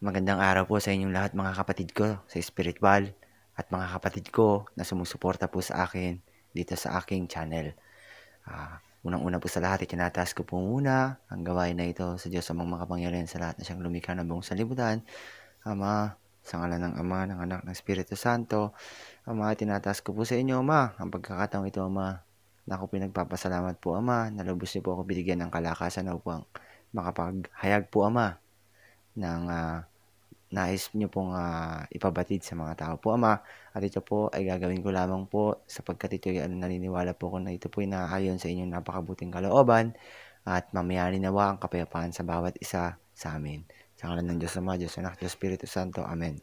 Magandang araw po sa inyong lahat mga kapatid ko sa spiritual at mga kapatid ko na sumusuporta po sa akin dito sa aking channel. Unang-una po sa lahat, itinataas ko po muna ang gawain na ito sa Diyos amang makapangyarihan sa lahat na siyang lumikha ng buong sanlibutan. Ama, sa ngalan ng Ama, ng Anak, ng Espiritu Santo. Ama, itinataas ko po sa inyo, Ama, ang pagkakataong ito, Ama, na ako pinagpapasalamat po, Ama, na lubos niyo po ako binigyan ng kalakasan upang makapaghayag po, Ama, ng nais niyo pong ipabatid sa mga tao po, Ama. At ito po ay gagawin ko lamang po sapagkat ito ay naniniwala po ko na ito po ay naayon sa inyong napakabuting kalooban at mamayani nawa ang kapayapaan sa bawat isa sa amin. Sa ngalan ng Diyos Ama, Diyos Anak, Diyos Espiritu Santo. Amen.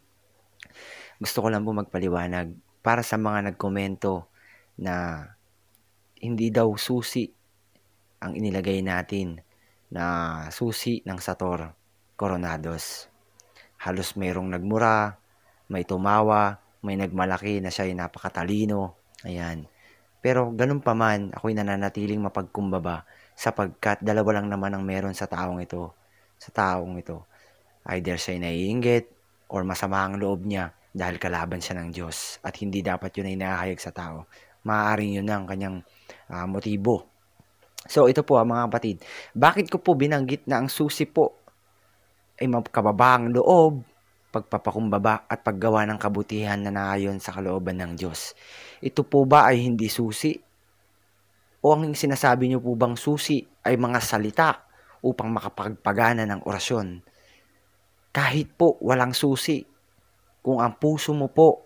Gusto ko lang po magpaliwanag para sa mga nagkomento na hindi daw susi ang inilagay natin na susi ng Sator Coronados. Halos mayroong nagmura, may tumawa, may nagmalaki na siya ay napakatalino. Ayan. Pero ganun pa man, ako'y nananatiling mapagkumbaba sapagkat dalawa lang naman ang meron sa taong ito. Sa taong ito. Either siya ay naiinggit or masama ang loob niya dahil kalaban siya ng Diyos at hindi dapat yun ay nahahayag sa tao. Maaaring yun ang kanyang motibo. So ito po mga kapatid, bakit ko po binanggit na ang susi po ay makababaang loob, pagpapakumbaba at paggawa ng kabutihan na naayon sa kalooban ng Diyos? Ito po ba ay hindi susi? O ang sinasabi niyo po bang susi ay mga salita upang makapagpagana ng orasyon? Kahit po walang susi, kung ang puso mo po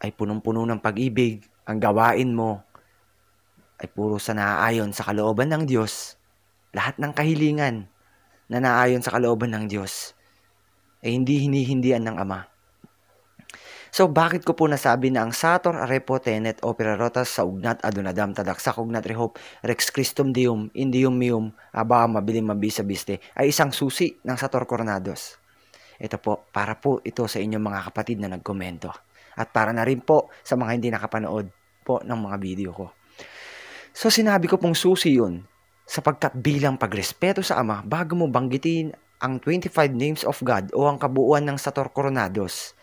ay punong-puno ng pag-ibig, ang gawain mo ay puro sa naaayon sa kalooban ng Diyos, lahat ng kahilingan na naayon sa kalooban ng Diyos ay hindi hinihindian ng Ama. So, bakit ko po nasabi na ang Sator, Arepo, Tenet, Opera Rotas, sa Ugnat, Adunadam, Tadaksak, Ugnat, Rehop, Rex Christum Deum, Indium Meum, Aba, Mabilim, Mabisa, Biste, ay isang susi ng Sator Coronados? Ito po, para po ito sa inyong mga kapatid na nagkomento. At para na rin po sa mga hindi nakapanood po ng mga video ko. So, sinabi ko pong susi yun sapagkat bilang pagrespeto sa Ama, bago mo banggitin ang 25 names of God o ang kabuuan ng Sator Coronados,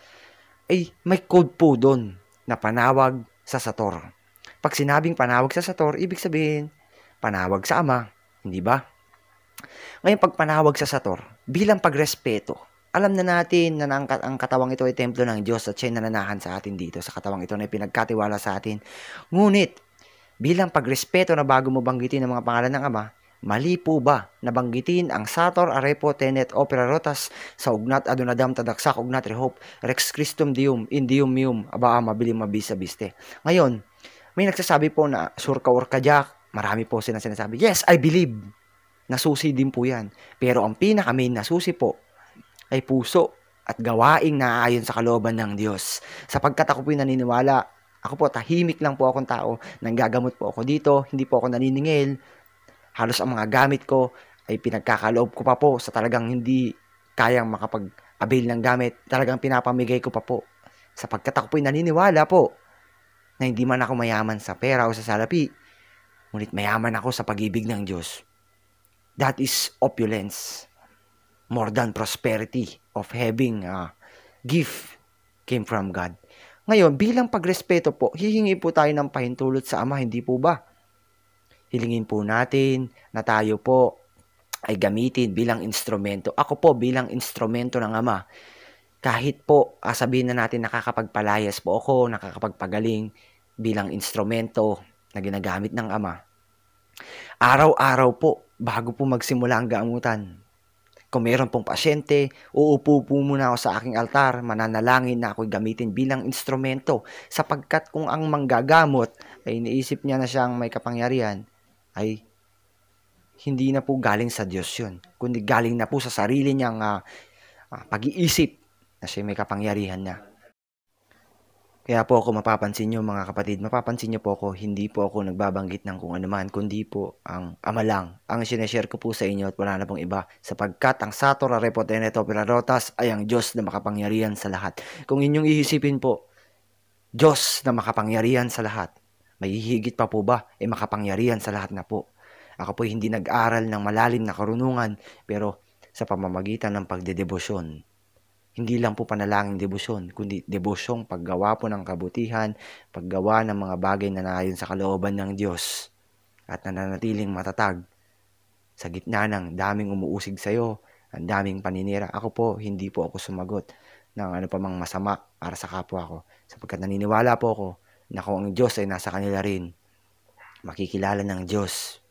ay may code po doon na panawag sa Sator. Pag sinabing panawag sa Sator, ibig sabihin, panawag sa Ama, hindi ba? Ngayon, pag panawag sa Sator, bilang pagrespeto, alam na natin na ang katawang ito ay templo ng Diyos at siya'y nananahan sa atin dito sa katawang ito na pinagkatiwala sa atin. Ngunit, bilang pagrespeto na bago mo banggitin ang mga pangalan ng Ama, mali po ba na banggitin ang Sator, Arepo, Tenet, Opera Rotas, sa Ugnat, Adunadam, Tadaksak, Ugnat, Rehop, Rex Christum Deum, Indium Meum, Aba, Mabilim, Mabisa, Biste? Ngayon, may nagsasabi po na surka or kadyak, marami po silang sinasabi, yes, I believe. Nasusi din po yan. Pero ang pinaka-main na susi po ay puso at gawaing naaayon sa kalooban ng Diyos. Sapagkat ako po naniniwala, ako po tahimik lang po akong tao, nanggagamot po ako dito, hindi po ako naniningil. Halos ang mga gamit ko ay pinagkakaloob ko pa po sa talagang hindi kayang makapag-avail ng gamit. Talagang pinapamigay ko pa po. Sapagkat ako po naniniwala po na hindi man ako mayaman sa pera o sa salapi, ngunit mayaman ako sa pag-ibig ng Diyos. That is opulence. More than prosperity of having a gift came from God. Ngayon, bilang pagrespeto po, hihingi po tayo ng pahintulot sa Ama, hindi po ba? Hilingin po natin na tayo po ay gamitin bilang instrumento. Ako po bilang instrumento ng Ama. Kahit po, sabihin na natin nakakapagpalayas po ako, nakakapagpagaling bilang instrumento na ginagamit ng Ama. Araw-araw po, bago po magsimula ang gamutan, kung meron pong pasyente, uupo po muna ako sa aking altar, mananalangin na ako'y gamitin bilang instrumento. Sapagkat kung ang manggagamot ay iniisip niya na siyang may kapangyarihan, ay hindi na po galing sa Diyos yun. Kundi galing na po sa sarili niyang pag-iisip na siya may kapangyarihan na. Kaya po ako mapapansin nyo mga kapatid, mapapansin nyo po ako, hindi po ako nagbabanggit ng kung ano man, kundi po ang Ama lang. Ang sineshare ko po sa inyo at wala na pong iba, sapagkat ang Sator, Arepo, Tenet, Opera Rotas ay ang Diyos na makapangyarihan sa lahat. Kung inyong iisipin po, Diyos na makapangyarihan sa lahat, may hihigit pa po ba? Makapangyarihan sa lahat na po. Ako po hindi nag-aral ng malalim na karunungan, pero sa pamamagitan ng pagdedebosyon. Hindi lang po panalangin debosyon, kundi debosyong paggawa po ng kabutihan, paggawa ng mga bagay na naayon sa kalooban ng Diyos at nananatiling matatag sa gitna ng daming umuusig sa iyo, ang daming paninira. Ako po, hindi po ako sumagot ng ano pa mang masama para sa kapwa ko, sapagkat naniniwala po ako na kung ang Diyos ay nasa kanila rin, makikilala ng Diyos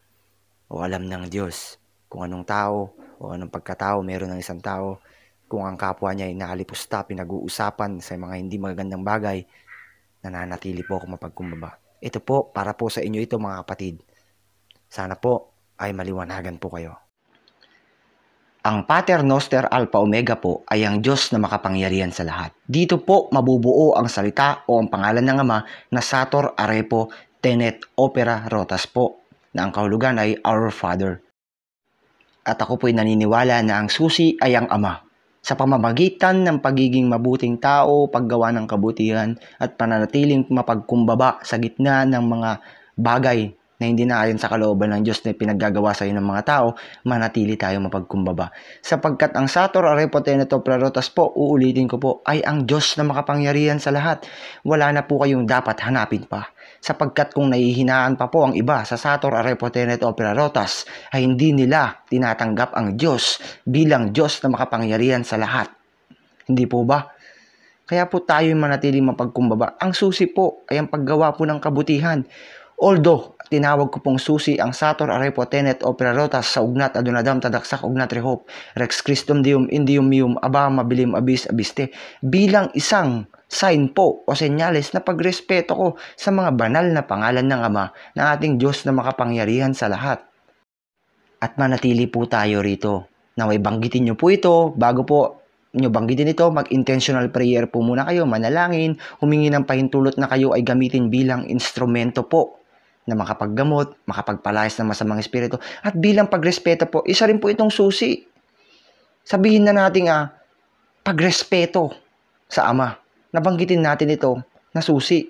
o alam ng Diyos kung anong tao o anong pagkatao meron ng isang tao. Kung ang kapwa niya ay naalipusta, pinag-uusapan sa mga hindi magagandang bagay, nananatili po ako mapagkumbaba. Ito po, para po sa inyo ito mga kapatid. Sana po ay maliwanagan po kayo. Ang Pater Noster Alpha Omega po ay ang Diyos na makapangyarihan sa lahat. Dito po mabubuo ang salita o ang pangalan ng Ama na Sator Arepo Tenet Opera Rotas po, na ang kahulugan ay Our Father. At ako po'y naniniwala na ang susi ay ang Ama. Sa pamamagitan ng pagiging mabuting tao, paggawa ng kabutihan, at pananatiling mapagkumbaba sa gitna ng mga bagay na hindi naayon sa kalooban ng Diyos na pinaggagawa sa iyo ng mga tao, manatili tayo mapagkumbaba. Sapagkat ang Sator Arepo Tenet Opera Rotas po, uulitin ko po, ay ang Diyos na makapangyarihan sa lahat. Wala na po kayong dapat hanapin pa. Sapagkat kung nahihinaan pa po ang iba sa Sator Arepo Tenet Opera Rotas, ay hindi nila tinatanggap ang Diyos bilang Diyos na makapangyarihan sa lahat. Hindi po ba? Kaya po tayo manatili mapagkumbaba. Ang susi po ay ang paggawa po ng kabutihan. Although, tinawag ko pong susi ang Sator Arepo Tenet Opera Rotas sa ugnat adunadam tadaksak ugnat rehop Rex Christum Deum Indium Meum Aba Mabilim Abis Abiste bilang isang sign po o senyales na pagrespeto ko sa mga banal na pangalan ng Ama na ating Diyos na makapangyarihan sa lahat. At manatili po tayo rito. Naway banggitin nyo po ito bago po nyo banggitin ito, mag-intentional prayer po muna kayo, manalangin, humingi ng pahintulot na kayo ay gamitin bilang instrumento po na makapaggamot, makapagpalayas ng masamang espiritu, at bilang pagrespeto po, isa rin po itong susi. Sabihin na natin pagrespeto sa Ama. Nabanggitin natin ito na susi,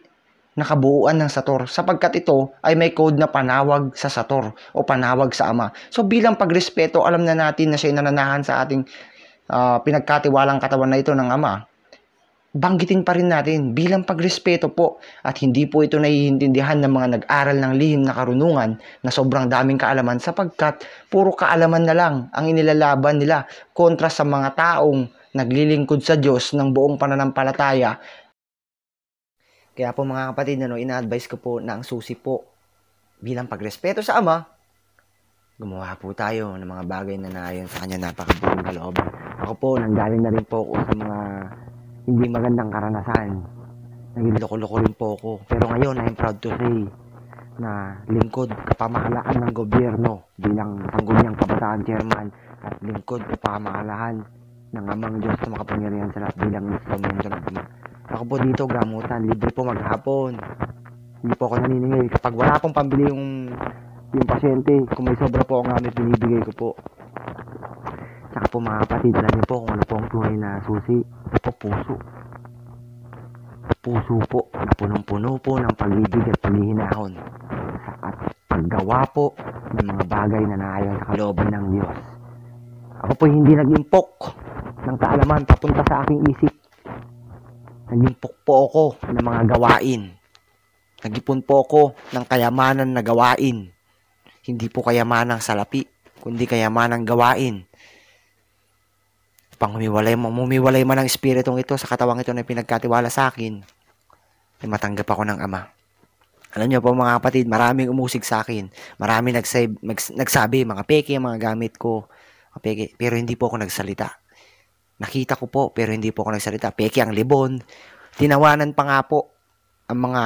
na kabuuan ng Sator, sapagkat ito ay may code na panawag sa Sator o panawag sa Ama. So bilang pagrespeto, alam na natin na siya nananahan sa ating pinagkatiwalang katawan na ito ng Ama. Banggitin pa rin natin bilang pagrespeto po, at hindi po ito naiintindihan ng mga nag-aral ng lihim na karunungan na sobrang daming kaalaman, sapagkat puro kaalaman na lang ang inilalaban nila kontra sa mga taong naglilingkod sa Diyos ng buong pananampalataya. Kaya po mga kapatid, ina-advise ko po na ang susi po bilang pagrespeto sa Ama, gumawa po tayo ng mga bagay na naayon sa Kanya napakabuting kalooban. Ako po, nanggaling na rin po ako sa mga hindi magandang karanasan. Naging loko-loko rin po ako. Pero ngayon, I'm proud to say na lingkod kapamahalaan ng gobyerno bilang sangguniang kabataan chairman at lingkod kapamahalaan ng Amang Diyos na makapangyarihan sa lahat bilang instrumento ng Ama. Ako po dito, gamutan, libre po maghapon. Hindi po ako naniningil. Kapag wala pong pambili yung pasyente, kung may sobra po akong gamit, binibigay ko po. Tsaka po mga kapatid, alam niyo po kung ano po ang tunay na susi. Ito po, puso. Puso po, na punong-puno po ng pag-ibig at paghihinahon. At paggawa po ng mga bagay na naayon sa kalooban ng Diyos. Ako po hindi nag-impok ng kaalaman papunta sa aking isip. Nag-impok po ako ng mga gawain. Nag-ipon po ako ng kayamanan na gawain. Hindi po kayamanang salapi, kundi kayamanang gawain. Pang mumiwalay man ang espiritong ito sa katawang ito na pinagkatiwala sa akin, ay matanggap ako ng Ama. Alam niyo po mga kapatid, maraming umusig sa akin. Maraming nagsabi, mga peke, mga gamit ko. Mga peke, pero hindi po ako nagsalita. Nakita ko po, pero hindi po ako nagsalita. Peke ang libon. Tinawanan pa nga po ang mga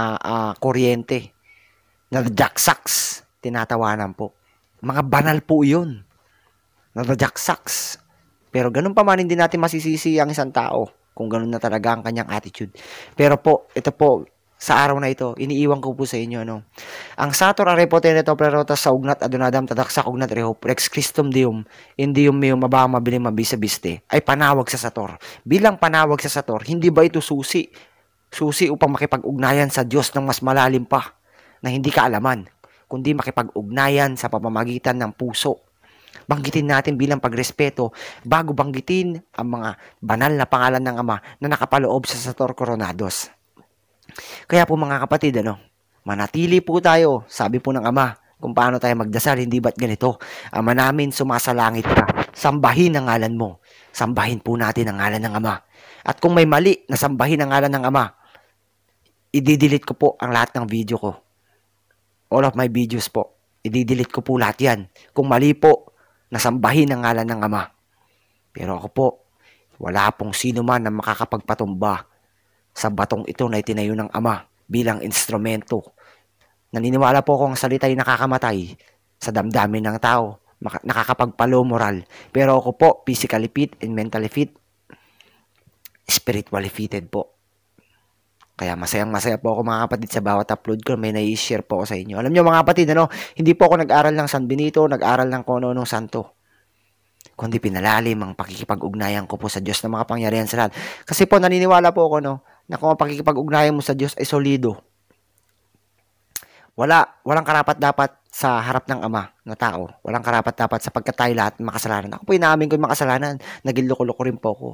kuryente. Nag-jacksacks. Tinatawanan po. Mga banal po yun. Nag-jacksacks. Pero ganun pa man, hindi natin masisisi ang isang tao kung ganun na talaga ang kanyang attitude. Pero po, ito po, sa araw na ito, iniiwan ko po sa inyo, ang Sator Arepo Tenet Opera Rotas sa ugnat adunadam tadaksak ugnat rehop Rex Christum Deum Indium Meum Aba Mabilim Abisabiste ay panawag sa Sator. Bilang panawag sa Sator, hindi ba ito susi? Susi upang makipag-ugnayan sa Diyos ng mas malalim pa na hindi kaalaman, kundi makipag-ugnayan sa pamamagitan ng puso. Banggitin natin bilang pagrespeto bago banggitin ang mga banal na pangalan ng Ama na nakapaloob sa Sator Coronados. Kaya po mga kapatid, manatili po tayo, sabi po ng Ama, kung paano tayo magdasal, hindi ba't ganito? Ama namin, sumasalangit ka, sambahin ang ngalan mo. Sambahin po natin ang ngalan ng Ama. At kung may mali na sambahin ang ngalan ng Ama, i-delete ko po ang lahat ng video ko. All of my videos po. I-delete ko po lahat yan. Kung mali po, nasambahin ang ngalan ng Ama. Pero ako po, wala pong sino man na makakapagpatumba sa batong ito na itinayo ng Ama bilang instrumento. Naniniwala po akong salita ay nakakamatay sa damdamin ng tao, nakakapagpalo moral. Pero ako po, physically fit and mentally fit, spiritually fitted po. Kaya masayang-masaya po ako mga kapatid sa bawat upload ko, may nai-share po ako sa inyo. Alam nyo mga kapatid, hindi po ako nag-aral ng San Benito, nag-aral ng kono ng santo. Kundi pinalalim ang pakikipag-ugnayan ko po sa Diyos na makapangyarihan sa lahat. Kasi po naniniwala po ako na kung ang pakikipag-ugnayan mo sa Diyos ay solido, walang karapat-dapat sa harap ng Ama na tao. Walang karapat-dapat sapagkat tayo lahat makasalanan. Ako po inaamin ko yung makasalanan. Naging loko-loko rin po ako.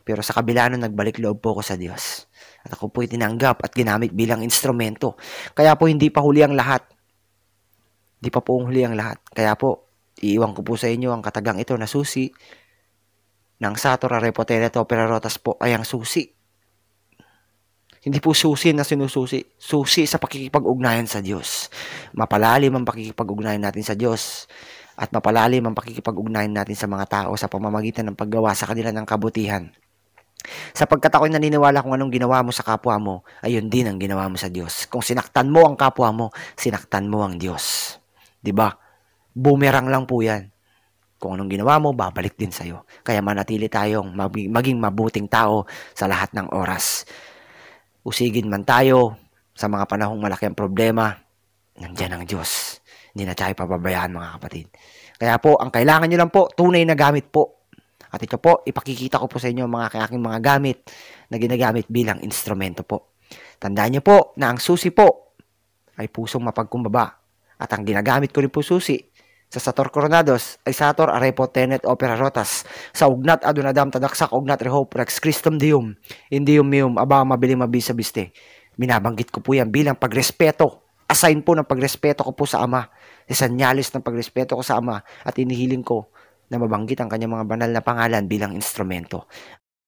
Pero sa kabila nun, nagbalik loob po ako sa Diyos. At ako po'y tinanggap at ginamit bilang instrumento. Kaya po hindi pa huli ang lahat. Hindi pa po huli ang lahat. Kaya po, iiwan ko po sa inyo ang katagang ito na susi ng Sator Arepotenet Opera Rotas po ay ang susi. Hindi po susi na sinususi. Susi sa pakikipag-ugnayan sa Diyos. Mapalalim ang pakikipag-ugnayan natin sa Diyos. At mapalalim ang pakikipag-ugnayan natin sa mga tao sa pamamagitan ng paggawa sa kanila ng kabutihan. Sapagkat ako'y naniniwala kung anong ginawa mo sa kapwa mo, ayun din ang ginawa mo sa Diyos. Kung sinaktan mo ang kapwa mo, sinaktan mo ang Diyos. 'Di ba? Boomerang lang po yan. Kung anong ginawa mo, babalik din sa'yo. Kaya manatili tayong maging mabuting tao sa lahat ng oras. Usigin man tayo sa mga panahong malaki ang problema, nandiyan ang Diyos. Hindi na tayo pababayaan mga kapatid. Kaya po, ang kailangan nyo lang po, tunay na gamit po. At ito po, ipakikita ko po sa inyo mga aking mga gamit na ginagamit bilang instrumento po. Tandaan nyo po na ang susi po ay pusong mapagkumbaba. At ang ginagamit ko rin po susi sa Sator Coronados ay Sator Arepotenet Opera Rotas. Sa ugnat adunadam tadaksak ugnat rehope rex Christum Deum. Indium meum aba mabili mabisa biste. Binabanggit ko po yan bilang pagrespeto. Assign po ng pagrespeto ko po sa Ama. Isanyalis ng pagrespeto ko sa Ama at inihiling ko na mabanggit ang kanyang mga banal na pangalan bilang instrumento.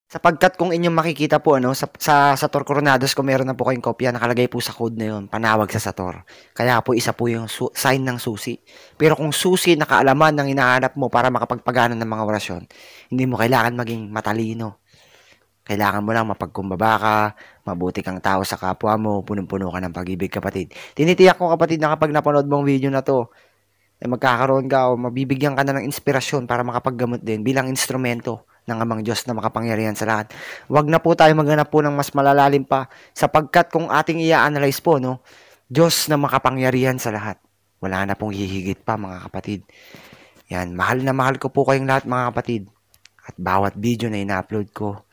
Sapagkat kung inyong makikita po sa Sator Coronados, kung meron na po kayong kopya, nakalagay po sa code na yun, panawag sa Sator. Kaya po isa po yung sign ng susi. Pero kung susi na kaalaman ng hinahanap mo para makapagpagana ng mga orasyon, hindi mo kailangan maging matalino. Kailangan mo lang mapagkumbaba ka, mabuti kang tao sa kapwa mo, punong-puno ka ng pag-ibig kapatid. Tinitiyak ko kapatid na kapag napanood mo ang video na to, ay magkakaroon ka o mabibigyan ka na ng inspirasyon para makapaggamot din bilang instrumento ng Amang Diyos na makapangyarihan sa lahat. Huwag na po tayo maghanap po ng mas malalalim pa sapagkat kung ating i-analyze po, Diyos na makapangyarihan sa lahat. Wala na pong hihigit pa mga kapatid. Yan, mahal na mahal ko po kayong lahat mga kapatid. At bawat video na ina-upload ko,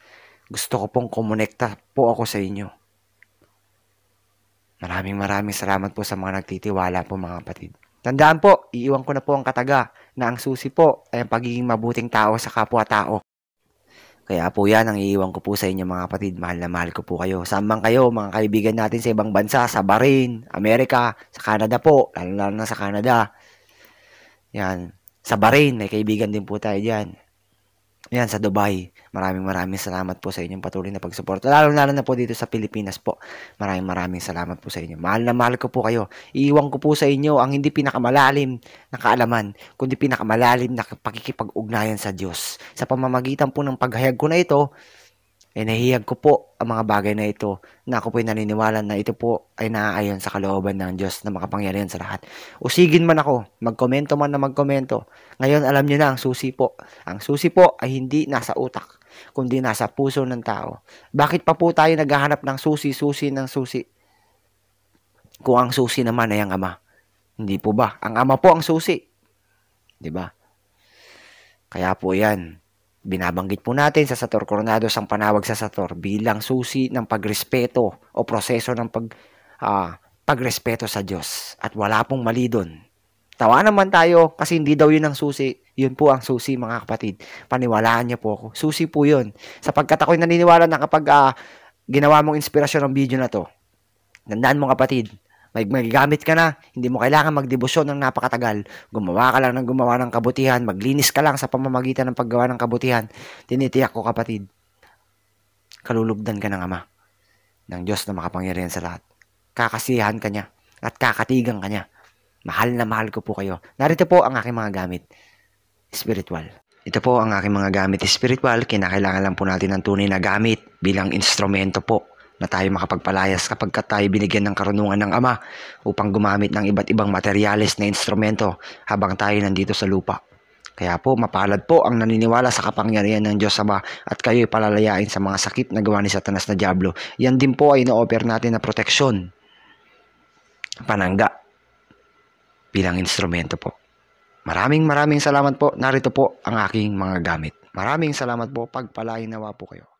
gusto ko pong kumonekta po ako sa inyo. Maraming salamat po sa mga nagtitiwala po mga kapatid. Tandaan po, iiwan ko na po ang kataga na ang susi po ay ang pagiging mabuting tao sa kapwa-tao. Kaya po yan ang iiwan ko po sa inyo mga kapatid. Mahal na mahal ko po kayo. Saan man kayo, mga kaibigan natin sa ibang bansa, sa Bahrain, Amerika, sa Canada po, lalo na sa Canada. Yan. Sa Bahrain, may kaibigan din po tayo dyan. Yan, sa Dubai. Maraming salamat po sa inyong patuloy na pagsuporta. Lalo na po dito sa Pilipinas po. Maraming salamat po sa inyo. Mahal na mahal ko po kayo. Iiwan ko po sa inyo ang hindi pinakamalalim na kaalaman, kundi pinakamalalim na pakikipag-ugnayan sa Diyos. Sa pamamagitan po ng paghayag ko na ito, nahihiyag ko po ang mga bagay na ito na ako po'y naniniwala na ito po ay naaayon sa kalooban ng Diyos na makapangyarihan sa lahat. Usigin man ako, magkomento man na magkomento. Ngayon alam nyo na ang susi po. Ang susi po ay hindi nasa utak, kundi nasa puso ng tao. Bakit pa po tayo naghahanap ng susi ng susi? Kung ang susi naman ay ang Ama. Hindi po ba? Ang Ama po ang susi. Diba? Kaya po yan. Binabanggit po natin sa Sator Coronados ang panawag sa Sator bilang susi ng pagrespeto o proseso ng pagrespeto sa Diyos. At wala pong mali doon. Tawa naman tayo kasi hindi daw yun ang susi. Yun po ang susi mga kapatid. Paniwalaan niyo po ako. Susi po yun. Sapagkat ako'y naniniwala na kapag ginawa mong inspirasyon ng video na to, tandaan mo kapatid, may magagamit ka na, hindi mo kailangan magdebosyon ng napakatagal. Gumawa ka lang ng gumawa ng kabutihan, maglinis ka lang sa pamamagitan ng paggawa ng kabutihan. Tinitiyak ko kapatid, kalulugdan ka ng Ama, ng Diyos na makapangyarihan sa lahat. Kakasiyahan ka niya at kakatigan ka niya. Mahal na mahal ko po kayo. Narito po ang aking mga gamit, spiritual. Ito po ang aking mga gamit spiritual. Kinakailangan lang po natin ng tunay na gamit bilang instrumento po na tayo makapagpalayas kapag tayo binigyan ng karunungan ng Ama upang gumamit ng iba't ibang materyales na instrumento habang tayo nandito sa lupa. Kaya po, mapalad po ang naniniwala sa kapangyarihan ng Diyos Ama at kayo'y palalayain sa mga sakit na gawa ni Satanas na Diablo. Yan din po ay ino-offer natin na proteksyon, panangga, bilang instrumento po. Maraming salamat po. Narito po ang aking mga gamit. Maraming salamat po. Pagpalain nawa po kayo.